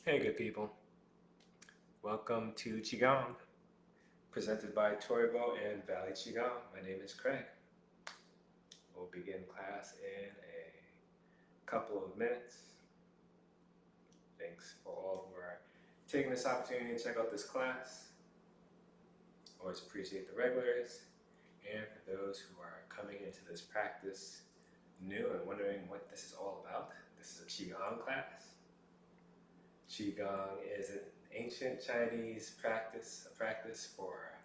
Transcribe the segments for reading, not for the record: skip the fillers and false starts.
Hey, good people. Welcome to Qigong, presented by Toribo and Valley Qigong. My name is Craig. We'll begin class in a couple of minutes. Thanks for all who are taking this opportunity to check out this class. Always appreciate the regulars. And for those who are coming into this practice new and wondering what this is all about, this is a Qigong class. Qigong is an ancient Chinese practice, a practice for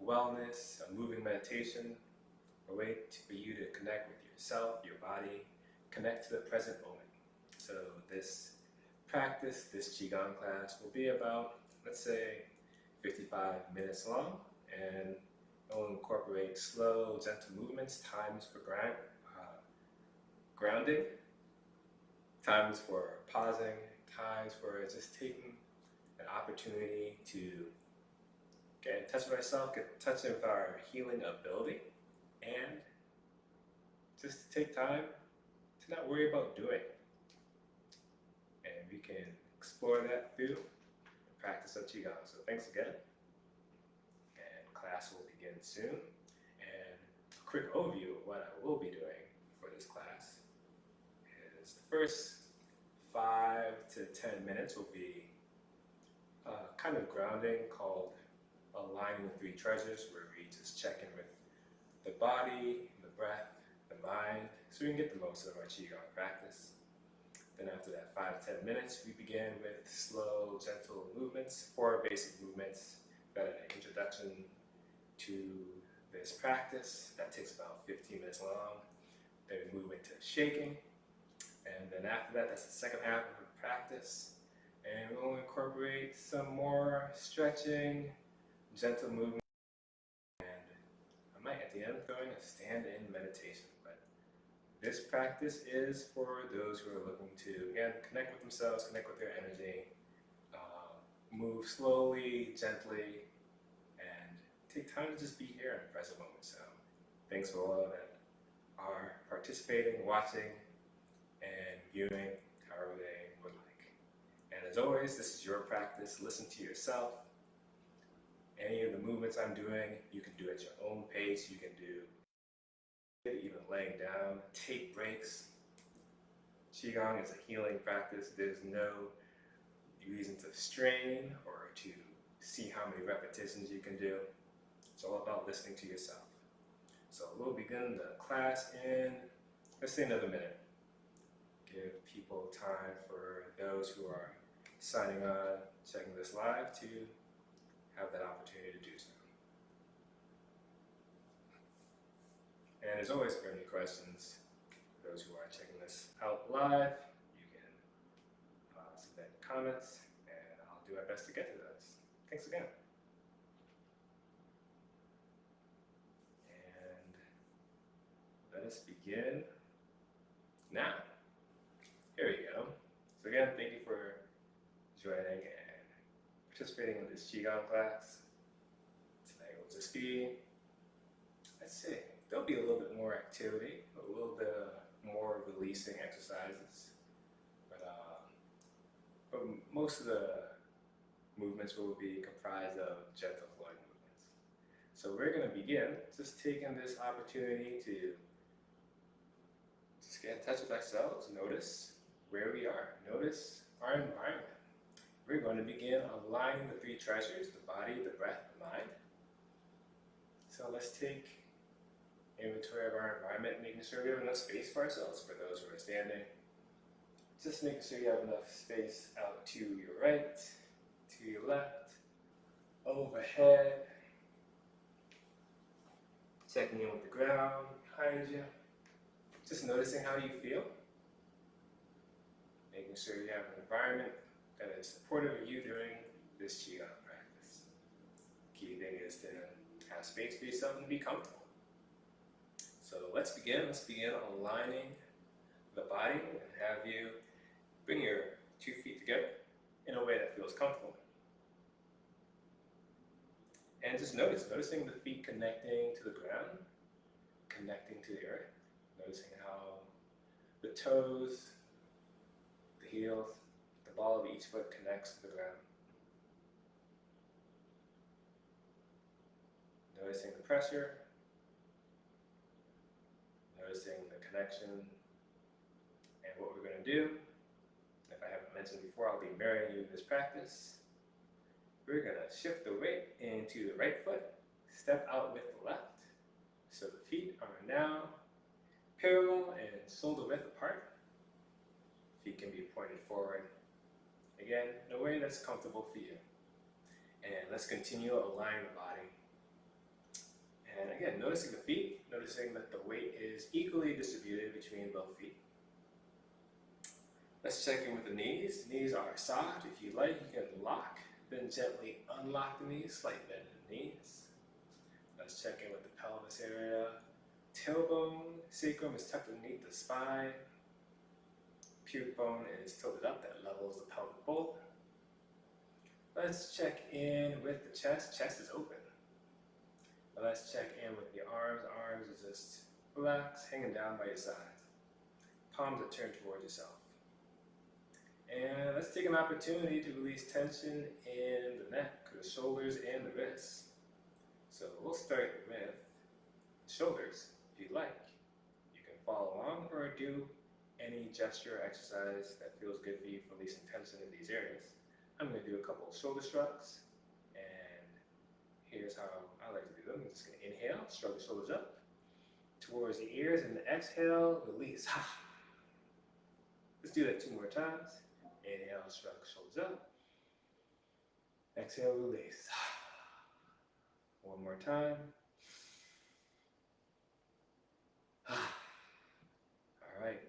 wellness, a moving meditation, a way for you to connect with yourself, your body, connect to the present moment. So this practice, this Qigong class will be about, let's say, 55 minutes long, and it will incorporate slow, gentle movements, times for grounding, times for pausing, times for just taking an opportunity to get in touch with ourselves, get in touch with our healing ability, and just to take time to not worry about doing. And we can explore that through the practice of Qigong. So thanks again, and class will begin soon. And a quick overview of what I will be doing for this class is the first 5 to 10 minutes will be kind of grounding called aligning the three treasures, where we just check in with the body, the breath, the mind, so we can get the most out of our Qigong practice. Then after that 5 to 10 minutes, we begin with slow, gentle movements, 4 basic movements that are an introduction to this practice. That takes about 15 minutes long. Then we move into shaking. And then after that, that's the second half of the practice. And we'll incorporate some more stretching, gentle movement. And I might at the end throw in a stand-in meditation. But this practice is for those who are looking to, again, connect with themselves, connect with their energy, move slowly, gently, and take time to just be here in the present moment. So thanks for all that are participating, watching, and viewing however they would like. And as always, this is your practice. Listen to yourself. Any of the movements I'm doing, you can do at your own pace. You can do even laying down. Take breaks. Qigong is a healing practice. There's no reason to strain or to see how many repetitions you can do. It's all about listening to yourself. So we'll begin the class in, let's say, another minute. Give people time, for those who are signing on, checking this live, to have that opportunity to do so. And as always, if you have any questions, for those who are checking this out live, you can submit comments, and I'll do my best to get to those. Thanks again. And let us begin now. Here we go. So again, thank you for joining and participating in this Qigong class. Tonight will just be, let's see, there'll be a little bit more activity, a little bit more releasing exercises. But most of the movements will be comprised of gentle flowing movements. So we're going to begin just taking this opportunity to just get in touch with ourselves, notice where we are, notice our environment. We're going to begin aligning the three treasures, the body, the breath, the mind. So let's take inventory of our environment, making sure we have enough space for ourselves, for those who are standing. Just making sure you have enough space out to your right, to your left, overhead. Checking in with the ground behind you. Just noticing how you feel. Making sure you have an environment that is supportive of you during this Qigong practice. Key thing is to have space for yourself and be comfortable. So let's begin. Let's begin aligning the body and have you bring your 2 feet together in a way that feels comfortable. And just noticing the feet connecting to the ground, connecting to the earth, noticing how the toes, the heels, the ball of each foot connects to the ground. Noticing the pressure, noticing the connection, and what we're going to do, if I haven't mentioned before, I'll be mirroring you this practice. We're going to shift the weight into the right foot, step out with the left, so the feet are now parallel and shoulder width apart. Feet can be pointed forward. Again, in a way that's comfortable for you. And let's continue aligning the body. And again, noticing the feet, noticing that the weight is equally distributed between both feet. Let's check in with the knees. Knees are soft. If you like, you can lock, then gently unlock the knees, slight bend in the knees. Let's check in with the pelvis area. Tailbone, sacrum is tucked underneath the spine. Pubic bone is tilted up, that levels the pelvic bowl. Let's check in with the chest. Chest is open. Let's check in with the arms. Arms are just relaxed, hanging down by your sides. Palms are turned towards yourself. And let's take an opportunity to release tension in the neck, the shoulders, and the wrists. So we'll start with the shoulders, if you'd like. You can follow along or do any gesture or exercise that feels good for you for releasing tension in these areas. I'm going to do a couple of shoulder shrugs, and here's how I like to do them. I'm just going to inhale, shrug the shoulders up towards the ears, and exhale, release. Let's do that 2 more times. Inhale, shrug the shoulders up. Exhale, release. 1 more time. All right.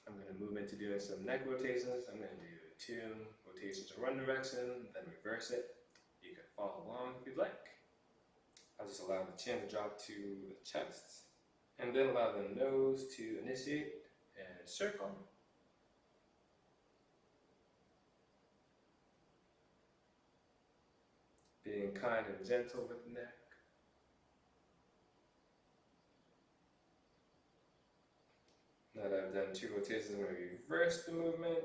I'm going to move into doing some neck rotations. I'm going to do 2 rotations in one direction, then reverse it. You can follow along if you'd like. I'll just allow the chin to drop to the chest, and then allow the nose to initiate and circle. Being kind and gentle with the neck. Now that I've done 2 rotations, I'm going to reverse the movement.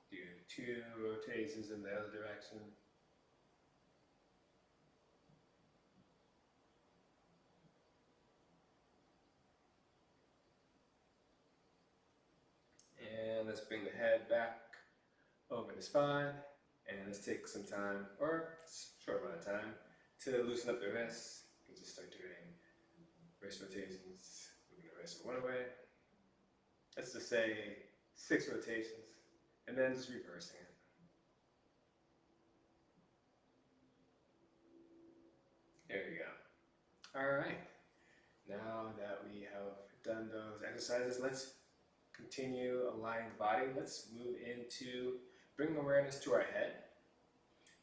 Do 2 rotations in the other direction. And let's bring the head back over the spine. And let's take some time, or a short amount of time, to loosen up the wrists. You can just start doing wrist rotations, moving the wrist one way. Let's just say 6 rotations, and then just reversing it. There you go. All right. Now that we have done those exercises, let's continue aligning the body. Let's move into bring awareness to our head.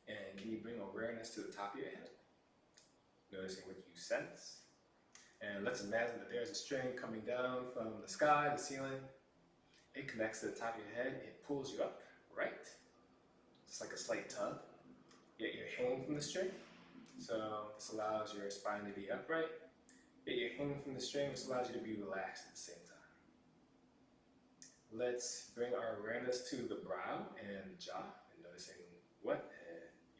And can you bring awareness to the top of your head? Noticing what you sense. And let's imagine that there's a string coming down from the sky, the ceiling. It connects to the top of your head. It pulls you up, right? Just like a slight tug. Yet you're hanging from the string. So this allows your spine to be upright. Yet you're hanging from the string. This allows you to be relaxed at the same time. Let's bring our awareness to the brow and the jaw, and noticing what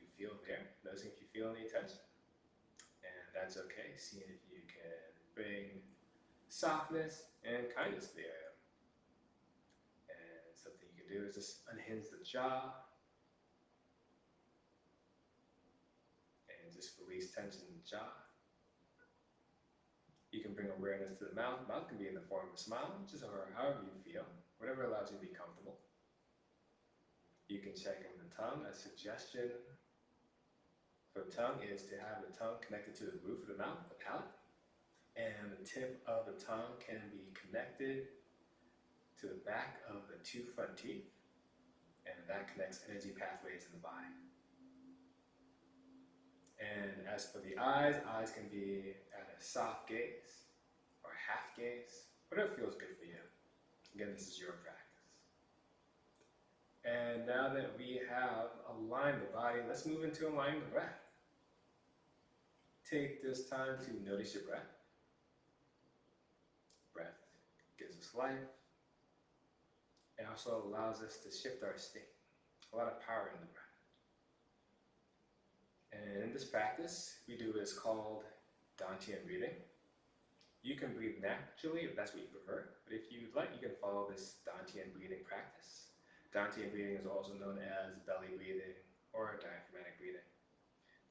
you feel there. Noticing if you feel any tension. And that's okay. Seeing if you can bring softness and kindness to the area. And something you can do is just unhinge the jaw. And just release tension in the jaw. You can bring awareness to the mouth. The mouth can be in the form of a smile, just or however you feel. Whatever allows you to be comfortable. You can check in the tongue. A suggestion for the tongue is to have the tongue connected to the roof of the mouth, the palate, and the tip of the tongue can be connected to the back of the 2 front teeth, and that connects energy pathways in the body. And as for the eyes, eyes can be at a soft gaze or half gaze, whatever feels good for you. Again, this is your practice. And now that we have aligned the body, let's move into aligning the breath. Take this time to notice your breath. Breath gives us life. It also allows us to shift our state. a lot of power in the breath. And in this practice, we do what is called Dantian breathing. You can breathe naturally if that's what you prefer, but if you'd like, you can follow this Dantian breathing practice. Dantian breathing is also known as belly breathing or diaphragmatic breathing.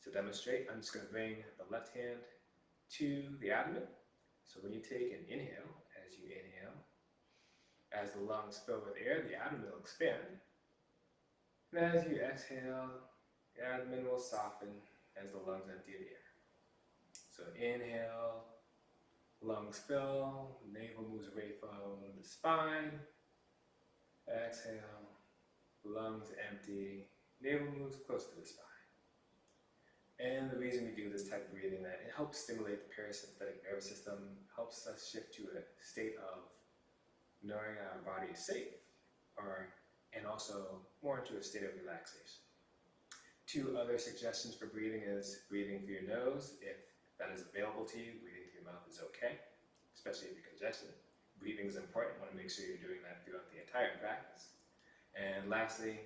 To demonstrate, I'm just going to bring the left hand to the abdomen. So when you take an inhale, as you inhale, as the lungs fill with air, the abdomen will expand. And as you exhale, the abdomen will soften as the lungs empty of air. So inhale, lungs fill, navel moves away from the spine. Exhale, lungs empty, navel moves close to the spine. And the reason we do this type of breathing, that it helps stimulate the parasympathetic nervous system, helps us shift to a state of knowing our body is safe, and also more into a state of relaxation. 2 other suggestions for breathing is breathing through your nose, if that is available to you. Breathing through your mouth is okay, especially if you're congested. Breathing is important. You want to make sure you're doing that throughout the entire practice. And lastly,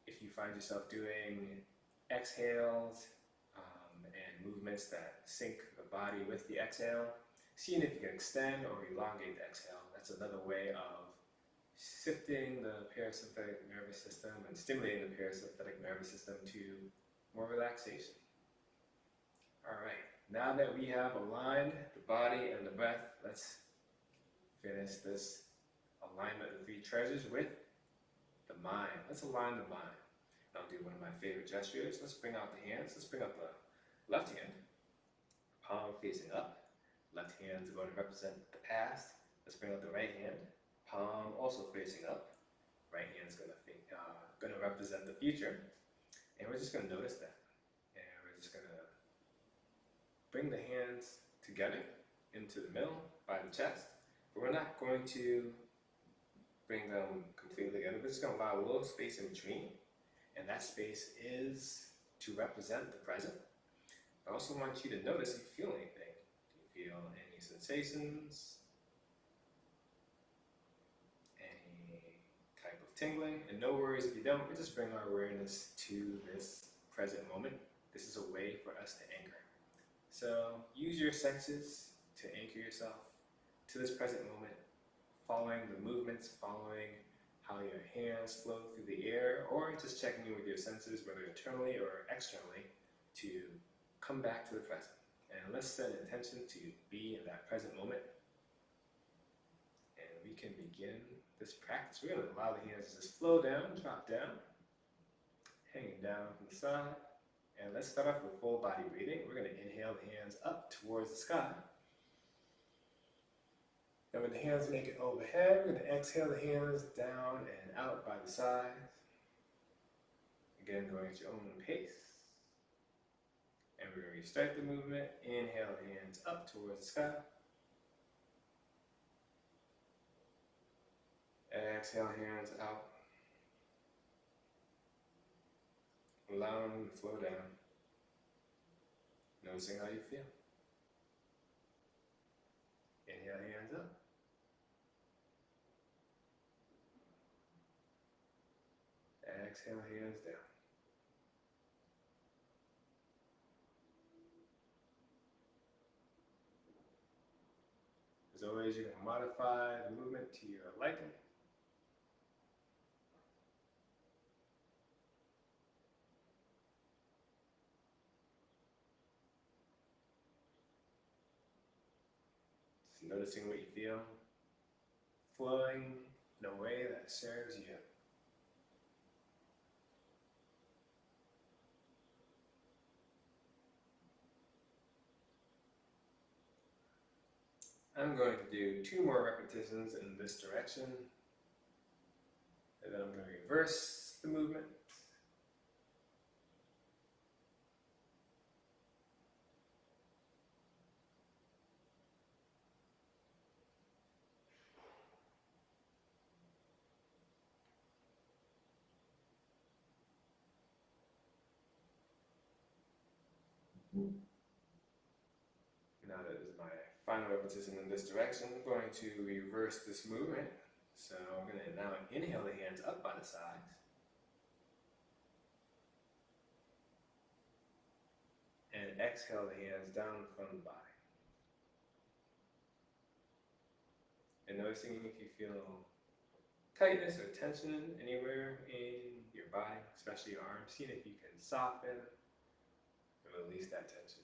if you find yourself doing exhales and movements that sync the body with the exhale, seeing if you can extend or elongate the exhale. That's another way of shifting the parasympathetic nervous system and stimulating the parasympathetic nervous system to more relaxation. All right, now that we have aligned the body and the breath, let's finish this alignment of the 3 treasures with the mind. Let's align the mind. I'll do one of my favorite gestures. Let's bring out the hands. Let's bring out the left hand, palm facing up. Left hand is going to represent the past. Let's bring out the right hand, palm also facing up. Right hand is going to represent the future. And we're just going to notice that. And we're just going to bring the hands together into the middle by the chest. But we're not going to bring them completely together. We're just going to allow a little space in between. And that space is to represent the present. I also want you to notice if you feel anything. Do you feel any sensations? Any type of tingling? And no worries if you don't. We just bring our awareness to this present moment. This is a way for us to anchor. So use your senses to anchor yourself to this present moment, following the movements, following how your hands flow through the air, or just checking in with your senses, whether internally or externally, to come back to the present. And let's set an intention to be in that present moment. And we can begin this practice. We're going to allow the hands to just flow down, drop down, hanging down from the side. And let's start off with full body breathing. We're going to inhale the hands up towards the sky. And when the hands make it overhead, we're going to exhale the hands down and out by the sides. Again, going at your own pace. And we're going to restart the movement. Inhale the hands up towards the sky. Exhale hands out. Allowing them to flow down. Noticing how you feel. Inhale hands up. Exhale hands down. As always, you can modify the movement to your liking. Just noticing what you feel, flowing in a way that serves you. I'm going to do 2 more repetitions in this direction, and then I'm going to reverse the movement. Now that is my final repetition in this direction. I'm going to reverse this movement. So I'm going to now inhale the hands up by the sides. And exhale the hands down from the body. And noticing if you feel tightness or tension anywhere in your body, especially your arms, seeing if you can soften and release that tension.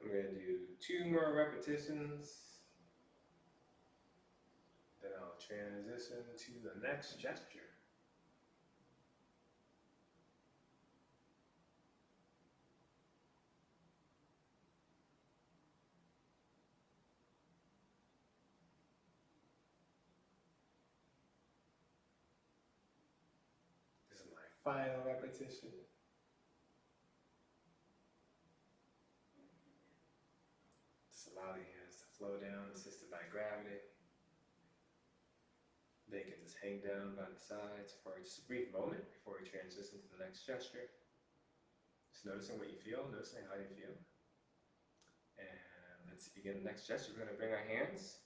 I'm going to do 2 more repetitions. Then I'll transition to the next gesture. This is my final repetition. Just allow the hands to flow down, assisted by gravity. They can just hang down by the sides for just a brief moment before we transition to the next gesture. Just noticing what you feel, noticing how you feel. And let's begin the next gesture. We're going to bring our hands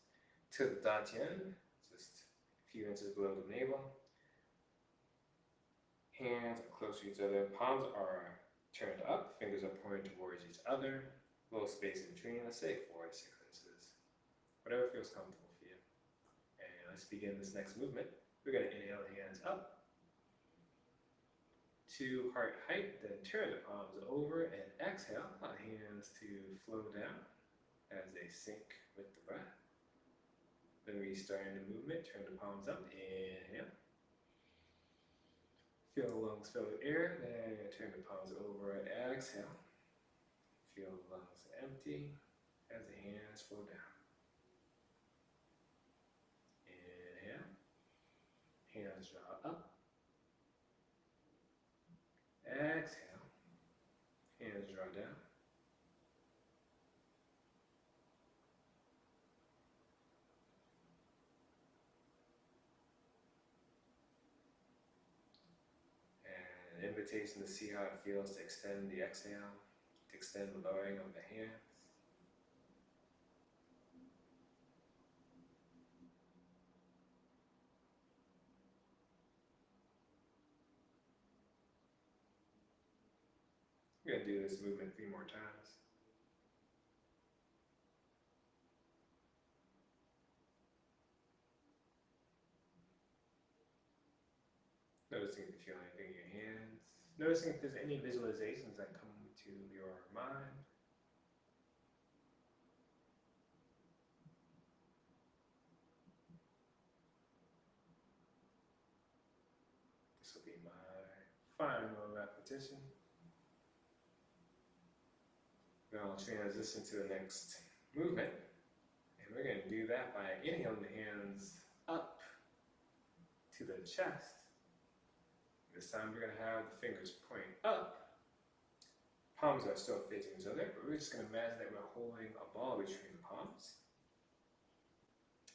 to the dantian, just a few inches below the navel. Hands are close to each other, palms are turned up, fingers are pointing towards each other. A little space in between, let's say 4 to 6 inches. Whatever feels comfortable for you. And let's begin this next movement. We're going to inhale the hands up to heart height, then turn the palms over and exhale. Allow hands to flow down as they sink with the breath. Then restarting the movement, turn the palms up, inhale. Feel the lungs fill with air, then turn the palms over and exhale. Feel the lungs empty as the hands flow down. Inhale. Hands draw up. Exhale. Hands draw down. And an invitation to see how it feels to extend the exhale, to extend the lowering of the hands. We're going to do this movement 3 more times. Noticing if you feel anything in your hands. Noticing if there's any visualizations that come to your mind. This will be my final repetition. Now I'll transition to the next movement. And we're going to do that by inhaling the hands up to the chest. This time we're going to have the fingers point up. Palms are still facing each other, but we're just going to imagine that we're holding a ball between the palms.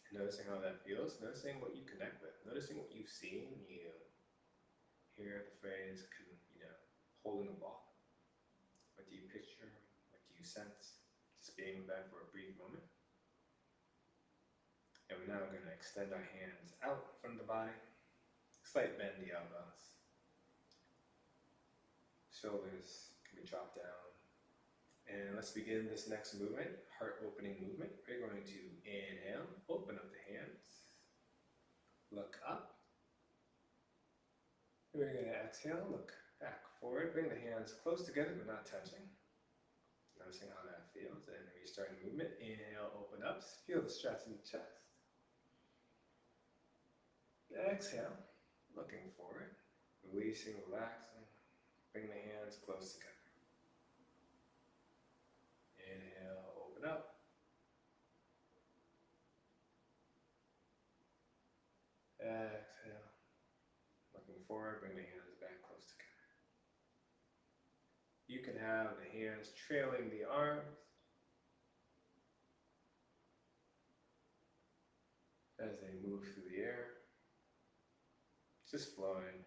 And noticing how that feels, noticing what you connect with, noticing what you see when you hear the phrase, holding a ball. What do you picture? What do you sense? Just being with that for a brief moment. And we're now going to extend our hands out from the body. Slight bend the elbows. Shoulders can be dropped down. And let's begin this next movement, heart opening movement. We're going to inhale, open up the hands, look up. And we're going to exhale, look back forward, bring the hands close together but not touching. Noticing how that feels. And restart the movement. Inhale, open up, feel the stretch in the chest. Exhale, looking forward, releasing, relaxing. Bring the hands close together. Inhale, open up. forward, bring the hands back close together. You can have the hands trailing the arms as they move through the air, just flowing.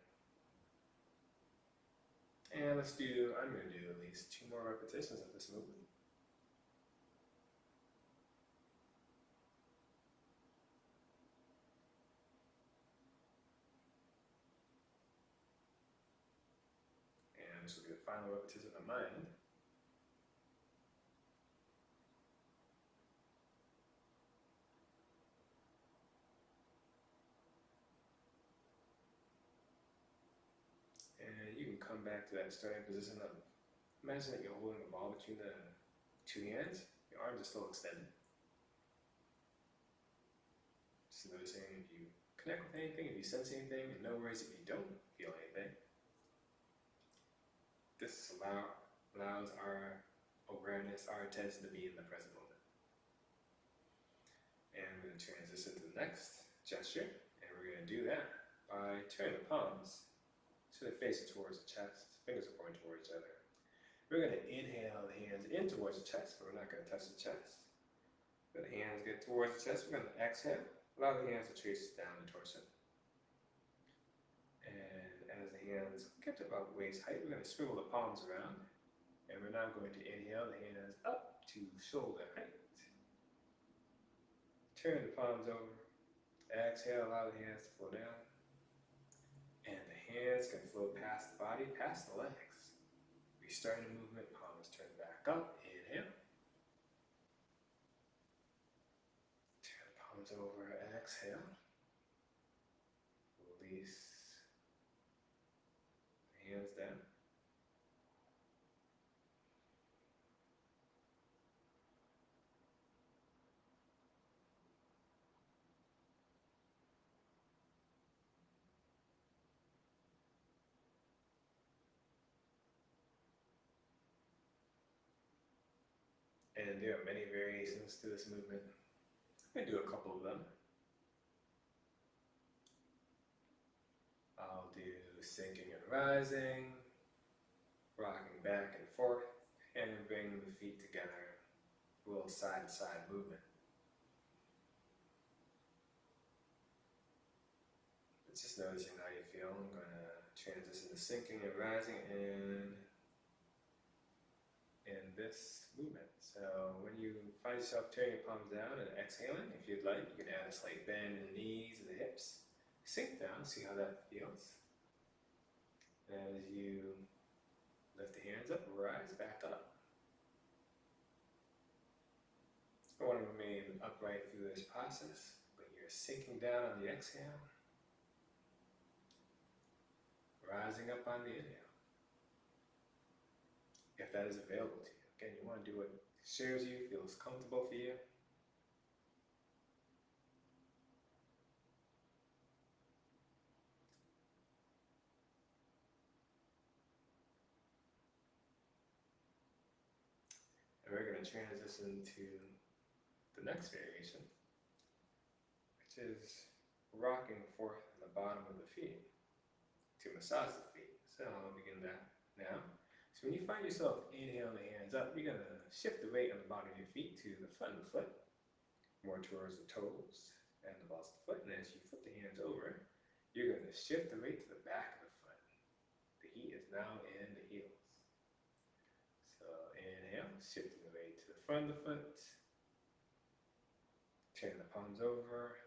And I'm going to do at least 2 more repetitions of this movement. And this will be the final repetition of mine. And you can come back to that starting position of, imagine that you're holding the ball between the 2 hands, your arms are still extended. Just noticing if you connect with anything, if you sense anything, and no worries if you don't feel anything. This allows our awareness, our attention to be in the present moment. And we're going to transition to the next gesture, and we're going to do that by turning the palms so they're facing towards the chest, fingers are pointing towards each other. We're going to inhale the hands in towards the chest, but we're not going to touch the chest. Let the hands get towards the chest, we're going to exhale, allow the hands to trace down the torso. And as the hands get to about waist height, we're going to swivel the palms around, and we're now going to inhale the hands up to shoulder height. Turn the palms over, exhale, allow the hands to flow down. And the hands can flow past the body, past the legs. Restarting the movement, palms turn back up, inhale. Turn the palms over, exhale. Release the hands down. And there are many variations to this movement. I'm going to do a couple of them. I'll do sinking and rising, rocking back and forth, and bring the feet together. A little side-to-side movement. But just noticing how you feel. I'm going to transition to sinking and rising in this movement. So when you find yourself turning your palms down and exhaling, if you'd like, you can add a slight bend in the knees and the hips. Sink down, see how that feels. As you lift the hands up, rise back up. I want to remain upright through this process, but you're sinking down on the exhale, rising up on the inhale. If that is available to you. Again, you want to do what serves you, feels comfortable for you. And we're going to transition to the next variation, which is rocking forth on the bottom of the feet to massage the feet. So I'll begin that now. So when you find yourself inhaling the hands up, you're going to shift the weight on the bottom of your feet to the front of the foot, more towards the toes and the balls of the foot. And as you flip the hands over, you're going to shift the weight to the back of the foot. The heat is now in the heels. So inhale, shifting the weight to the front of the foot. Turn the palms over.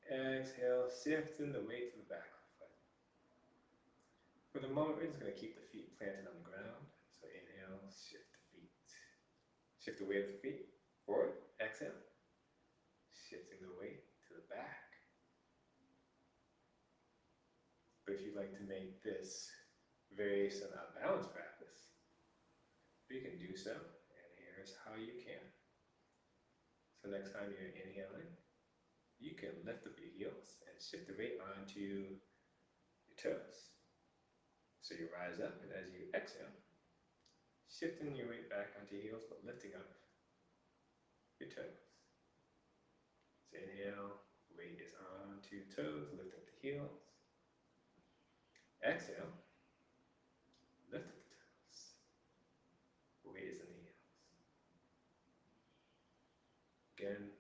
Exhale, shifting the weight to the back of the foot. For the moment, we're just going to keep the feet planted on the ground. So inhale, shift the feet. Shift the weight of the feet forward. Exhale, shifting the weight to the back. But if you'd like to make this variation a balance practice, you can do so. And here's how you can. So next time you're inhaling, you can lift up your heels and shift the weight onto your toes. So you rise up, and as you exhale, shifting your weight back onto your heels, but lifting up your toes. So inhale, weight is onto toes, lift up the heels. Exhale. Lift up the toes. Raise the knees. Again,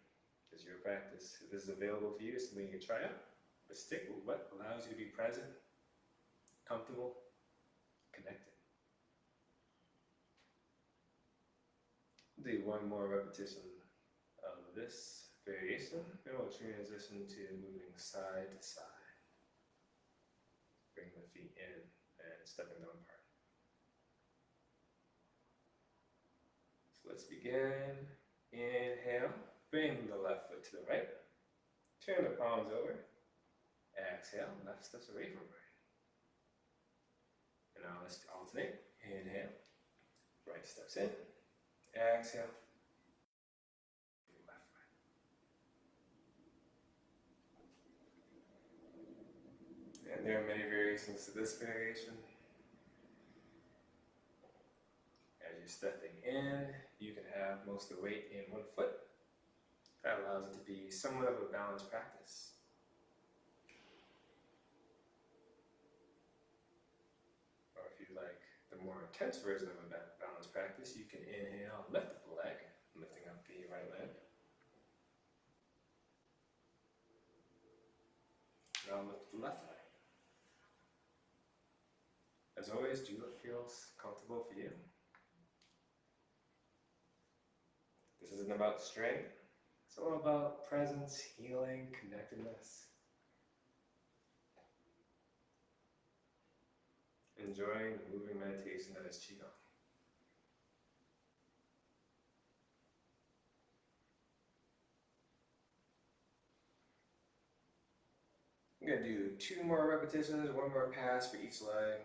this is your practice. If this is available for you, it's something you can try out. But stick with what allows you to be present, comfortable, connected. Do one more repetition of this variation, then we'll transition to moving side to side. Bring the feet in and stepping them apart. So let's begin. Inhale, bring the left foot to the right. Turn the palms over. Exhale, left steps away from right. And now let's alternate. Inhale, right steps in. Exhale. Left, right. And there are many variations to this variation. As you're stepping in, you can have most of the weight in one foot. That allows it to be somewhat of a balanced practice. Or if you like the more intense version of a balanced practice, you can inhale, lift up the leg, lifting up the right leg. Now lift the left leg. As always, do what feels comfortable for you. This isn't about strength. It's all about presence, healing, connectedness. Enjoying the moving meditation that is Qigong. I'm going to do 2 more repetitions, 1 more pass for each leg.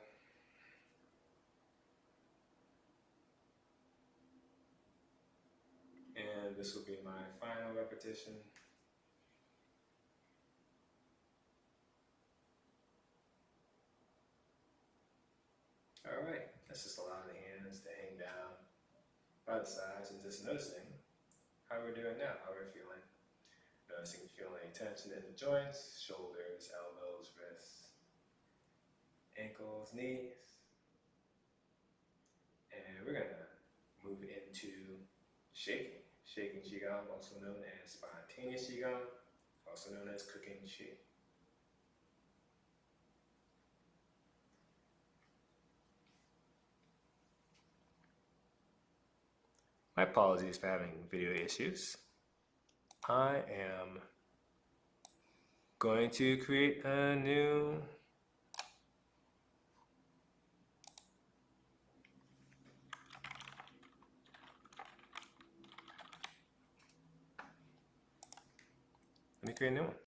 And this will be my final repetition. Alright, let's just allow the hands to hang down by the sides and just noticing how we're doing now, how we're feeling. Noticing feeling any tension in the joints, shoulders, elbows, wrists, ankles, knees. And we're going to move into shaking. Shaking Qigong, also known as spontaneous Qigong, also known as cooking Qi. My apologies for having video issues. I am going to create a new Let me create a new one.